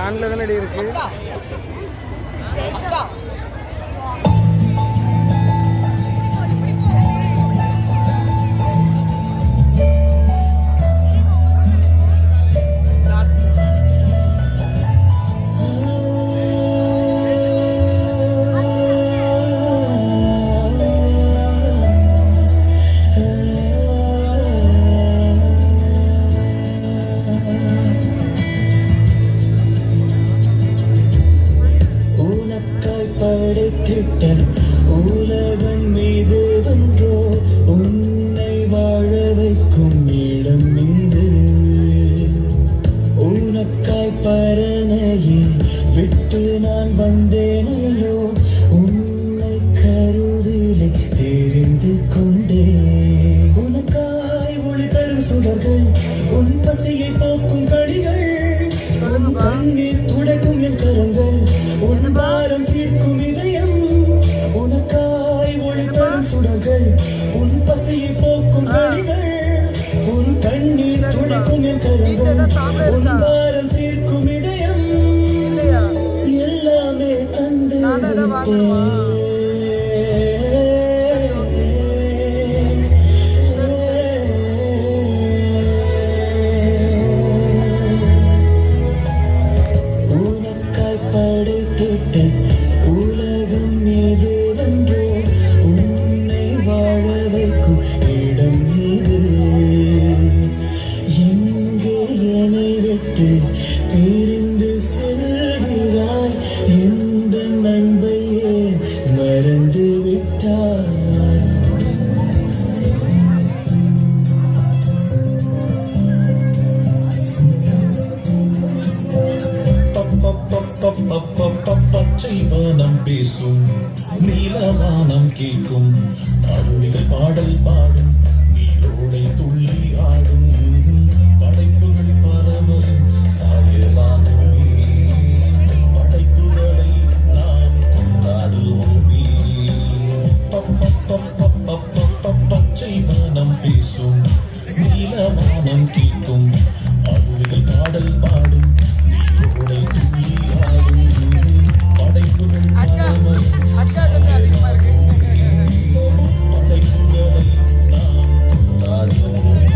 ஆன்ல தானே இருக்கு. படைத்திட்ட உலகம் மீது வென்றோ உன்னை வாழ வைக்கும் இடம் மீது உனக்காய் பரணையை விட்டு நான் வந்தேனையோ உன்னை கருவிலை தெரிந்து கொண்டே உனக்காய் ஒளி தரும் சுடர்கள் உன் பசியை போக்கும் களிகள் உன் கண்ணீர் துடைக்கும் என் கரங்கள் உன் பாரம் தீர்க்கும் இதயம் உனக்காய் ஒளி தரும் சுடர்கள் உன் பசியை போக்கும் களிகள் உன் கண்ணீர் துடைக்கும் என் கரங்கள் உன் பாரம் தீர்க்கும் இதயம் எல்லாமே தந்து விட்டேன். உலகம் மீது வென்றோ உன்னை வாழ வைக்கும் இடம் மீது எங்கே என்னை விட்டு பிரிந்து செல்கிறாய் எந்த நண்பையே மறந்து விட்டாய். பச்சைவானம் பேசும் நீலவானம் கேட்கும் அருவிகள் பாடல் பாடும் நீரோடை துள்ளி ஆடும் படைப்புகள் பரவலும் சாயலாகுமே படைப்புகளை நாம் கொண்டாடுவோமே. பச்சைவானம் பேசும் நீலவானம் கேட்கும் அருவிகள் பாடல் பாடும் நீரோடை துள்ளி ஆடும் படைப்புகள் படைப்புகளை நாம் கொண்டாடுவோமே.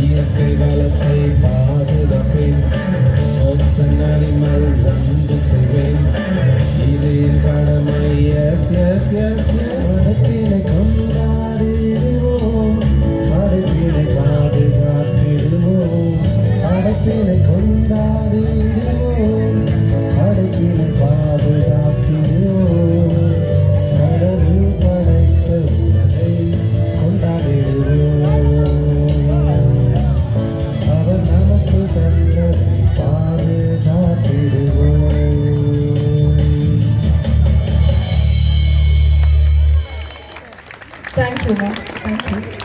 இயற்கை வளத்தை பாதுகாப்பேன் அனிமல்ஸ் அன்பு செய்வேன் இது என் கடமை. எஸ் எஸ் எஸ் எஸ் படைப்பினை கொண்டாடிடுவோம் படைப்பினை பாதுகாத்திடுவோம் படைப்பினை கொண்டாடிடுவோம் படைப்பினை பாதுகாத்திடுவோம் கடவுள் படைத்த உலகை கொண்டாடிடுவோம் அவர் நமக்கு தந்ததை பாதுகாத்திடுவோம். Thank you, ma'am. Thank you.